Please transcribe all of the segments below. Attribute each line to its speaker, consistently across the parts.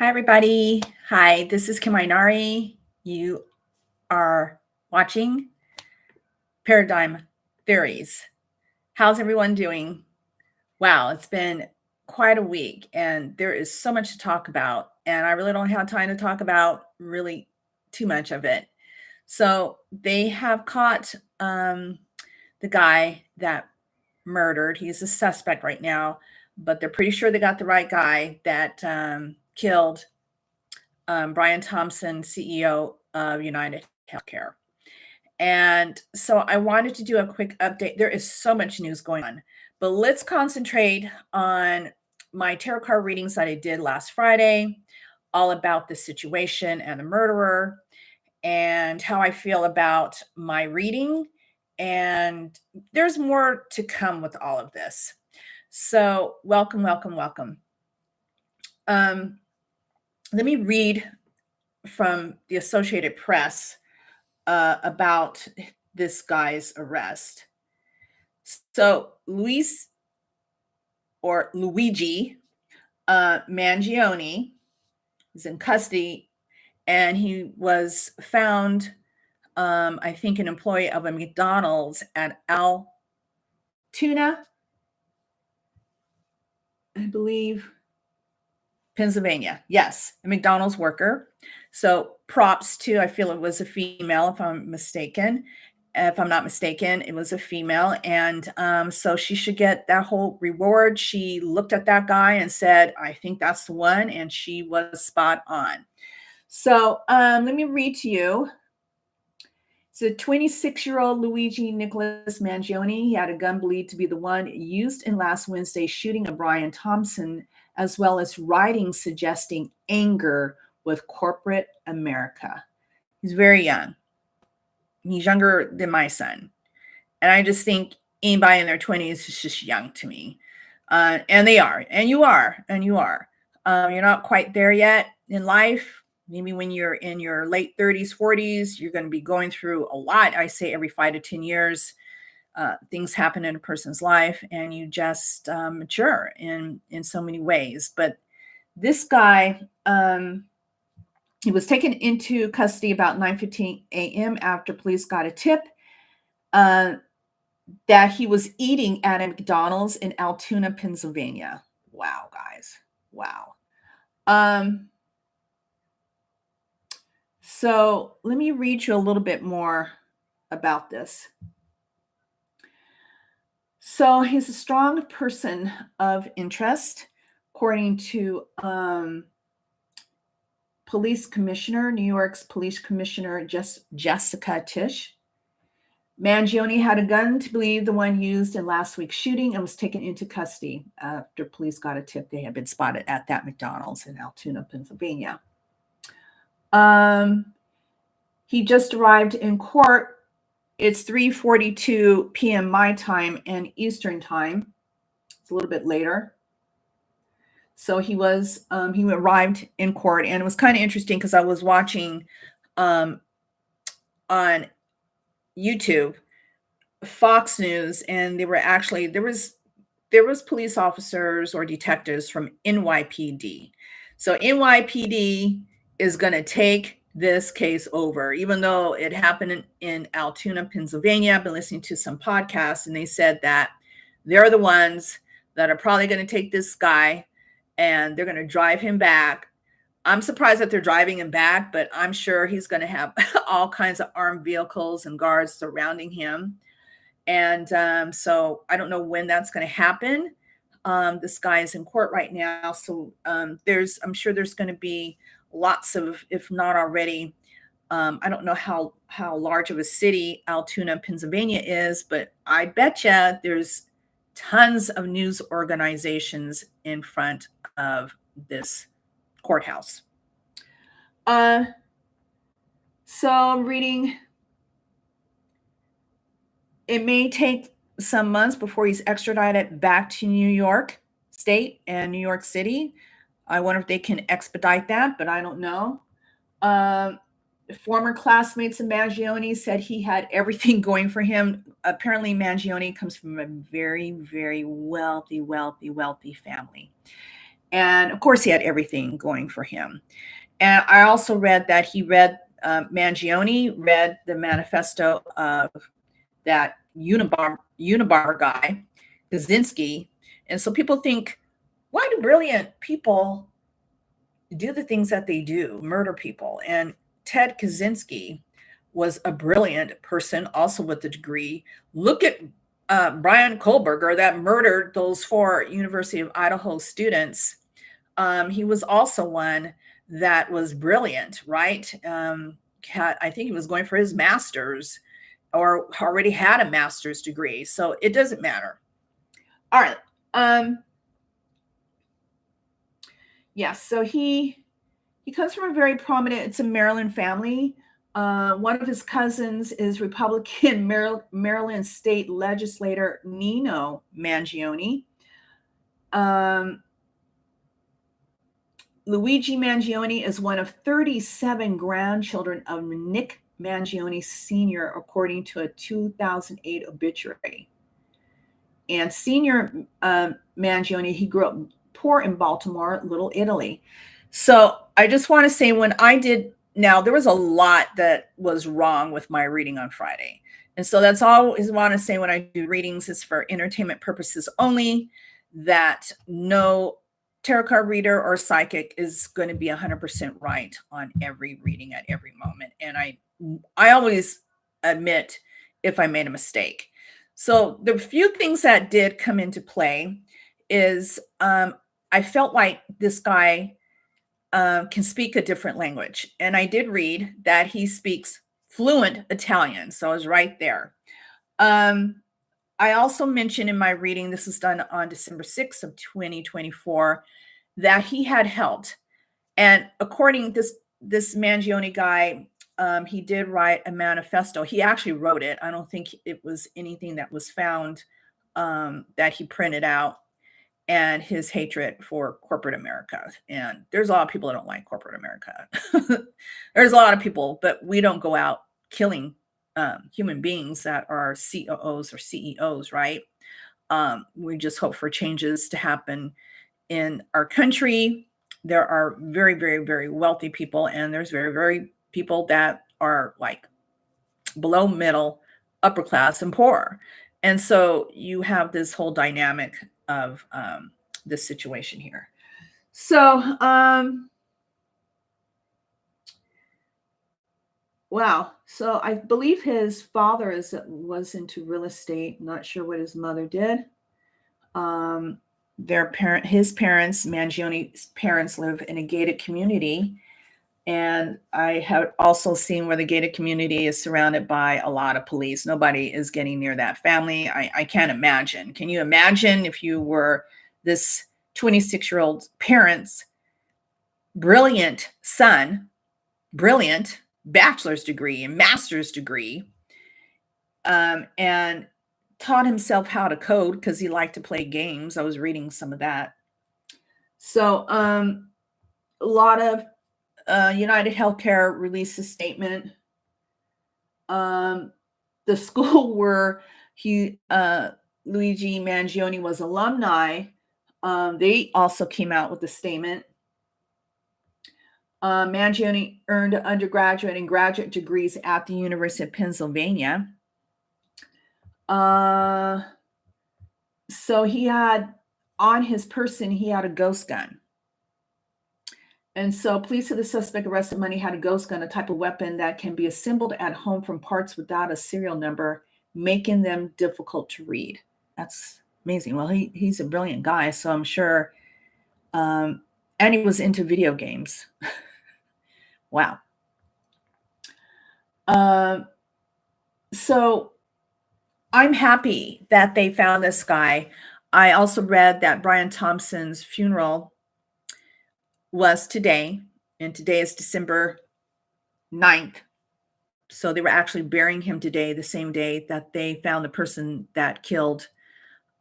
Speaker 1: Hi, everybody. Hi, this is Kim Ainari. You are watching Paradigm Theories. How's everyone doing? Wow, it's been quite a week, and there is so much to talk about, and I really don't have time to talk about really too much of it. So they have caught the guy that murdered. He's a suspect right now, but they're pretty sure they got the right guy that killed Brian Thompson, CEO of UnitedHealthCare. And so I wanted to do a quick update. There is so much news going on, but let's concentrate on my tarot card readings that I did last Friday, all about the situation and the murderer, and how I feel about my reading. And there's more to come with all of this. So, welcome, welcome, welcome. Let me read from the Associated Press about this guy's arrest. So Luigi Mangione is in custody, and he was found, I think, an employee of a McDonald's at Altoona, I believe, Pennsylvania. Yes, a McDonald's worker. So props to, I feel it was a female, if I'm mistaken. If I'm not mistaken, it was a female. And so she should get that whole reward. She looked at that guy and said, I think that's the one. And she was spot on. So let me read to you. It's a 26-year-old Luigi Nicholas Mangione. He had a gun believed to be the one used in last Wednesday's shooting of Brian Thompson, as well as writing suggesting anger with corporate America. He's very young. He's younger than my son. And I just think anybody in their 20s is just young to me. And they are. And you are. And you are. You're not quite there yet in life. Maybe when you're in your late 30s, 40s, you're going to be going through a lot. I say every 5 to 10 years, things happen in a person's life, and you just mature in so many ways. But this guy, he was taken into custody about 9:15 a.m. after police got a tip that he was eating at a McDonald's in Altoona, Pennsylvania. Wow, guys. Wow. So let me read you a little bit more about this. So he's a strong person of interest, according to police commissioner, New York's police commissioner, Jessica Tisch. Mangione had a gun to believe the one used in last week's shooting and was taken into custody after police got a tip they had been spotted at that McDonald's in Altoona, Pennsylvania. He just arrived in court. It's 3:42 p.m. my time and Eastern time. It's a little bit later. So he arrived in court, and it was kind of interesting because I was watching on YouTube Fox News, and there was police officers or detectives from NYPD. So NYPD is going to take this case over, even though it happened in Altoona, Pennsylvania. I've been listening to some podcasts, and they said that they're the ones that are probably going to take this guy and they're going to drive him back. I'm surprised that they're driving him back, but I'm sure he's going to have all kinds of armed vehicles and guards surrounding him. And so I don't know when that's going to happen. This guy is in court right now. So I'm sure there's going to be lots of, if not already, I don't know how large of a city Altoona, Pennsylvania is, but I bet you there's tons of news organizations in front of this courthouse. So I'm reading. It may take some months before he's extradited back to New York State and New York City. I wonder if they can expedite that, but I don't know. Former classmates of Mangione said he had everything going for him. Apparently, Mangione comes from a very, very wealthy family. And of course, he had everything going for him. And I also read that he read Mangione read the manifesto of that Unibar guy, Kaczynski. And so people think, why do brilliant people do the things that they do, murder people? And Ted Kaczynski was a brilliant person, also with a degree. Look at Brian Kohlberger that murdered those 4 University of Idaho students. He was also one that was brilliant, right? I think he was going for his master's or already had a master's degree. So it doesn't matter. All right. Yes. So he comes from a very prominent, it's a Maryland family. One of his cousins is Republican Maryland state legislator Nino Mangione. Luigi Mangione is one of 37 grandchildren of Nick Mangione Sr., according to a 2008 obituary. And Senior Mangione, he grew up poor in Baltimore, Little Italy. So I just want to say now there was a lot that was wrong with my reading on Friday. And so that's all I want to say when I do readings is for entertainment purposes only, that no tarot card reader or psychic is going to be 100% right on every reading at every moment. And I always admit if I made a mistake. So the few things that did come into play is I felt like this guy can speak a different language. And I did read that he speaks fluent Italian. So I was right there. I also mentioned in my reading, this was done on December 6th of 2024, that he had helped. And according to this Mangione guy, he did write a manifesto. He actually wrote it. I don't think it was anything that was found that he printed out, and his hatred for corporate America. And there's a lot of people that don't like corporate America. There's a lot of people, but we don't go out killing human beings that are COOs or CEOs, right? We just hope for changes to happen in our country. There are very, very, very wealthy people, and there's very, very people that are like below middle, upper class, and poor. And so you have this whole dynamic of this situation here. So, wow. So I believe his father was into real estate. Not sure what his mother did. His parents, Mangione's parents, live in a gated community. And I have also seen where the gated community is surrounded by a lot of police. Nobody is getting near that family. I can't imagine. Can you imagine if you were this 26-year-old parent's brilliant son, brilliant bachelor's degree and master's degree, and taught himself how to code because he liked to play games. I was reading some of that. So a lot of UnitedHealthCare released a statement. The school where Luigi Mangione was alumni, they also came out with a statement. Mangione earned undergraduate and graduate degrees at the University of Pennsylvania. So he had on his person, he had a ghost gun. And so police said the suspect arrested Monday had a ghost gun, a type of weapon that can be assembled at home from parts without a serial number, making them difficult to read. That's amazing. Well, he's a brilliant guy, so I'm sure. And he was into video games. Wow. So I'm happy that they found this guy. I also read that Brian Thompson's funeral was today, and today is December 9th. So they were actually burying him today, the same day that they found the person that killed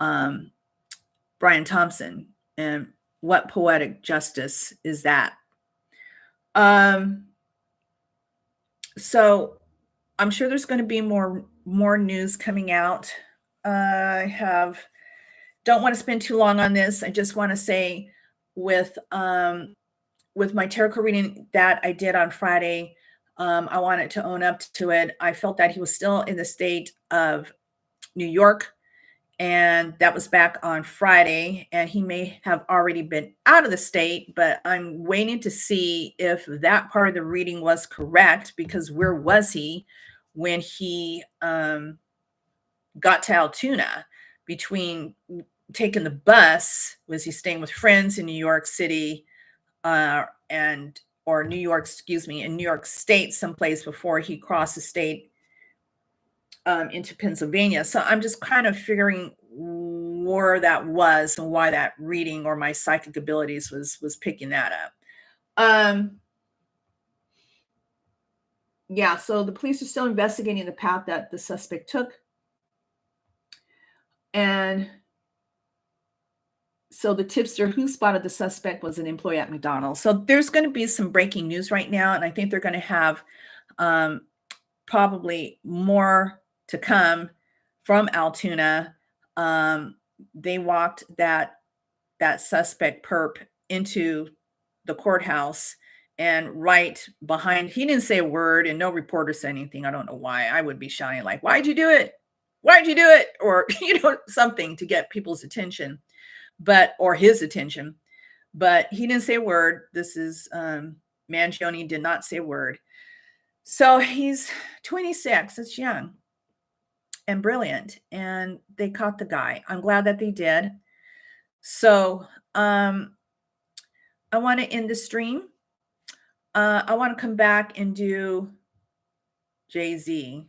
Speaker 1: Brian Thompson. And what poetic justice is that? So I'm sure there's going to be more news coming out. Don't want to spend too long on this. I just want to say with my tarot card reading that I did on Friday. I wanted to own up to it. I felt that he was still in the state of New York, and that was back on Friday, and he may have already been out of the state, but I'm waiting to see if that part of the reading was correct, because where was he when he got to Altoona? Between taking the bus, was he staying with friends in New York City, and or New York, excuse me, in New York State, someplace before he crossed the state into Pennsylvania? So I'm just kind of figuring where that was and why that reading or my psychic abilities was picking that up. Yeah, so the police are still investigating the path that the suspect took. And so the tipster who spotted the suspect was an employee at McDonald's. So there's going to be some breaking news right now, and I think they're going to have probably more to come from Altoona. They walked that suspect perp into the courthouse, and right behind, he didn't say a word, and no reporter said anything. I don't know why. I would be shouting like, "Why'd you do it? Why'd you do it?" Or something to get people's attention, or his attention. But he didn't say a word. This is Mangione did not say a word. So he's 26. It's young and brilliant, and they caught the guy. I'm glad that they did. So I want to end the stream. I want to come back and do Jay-Z.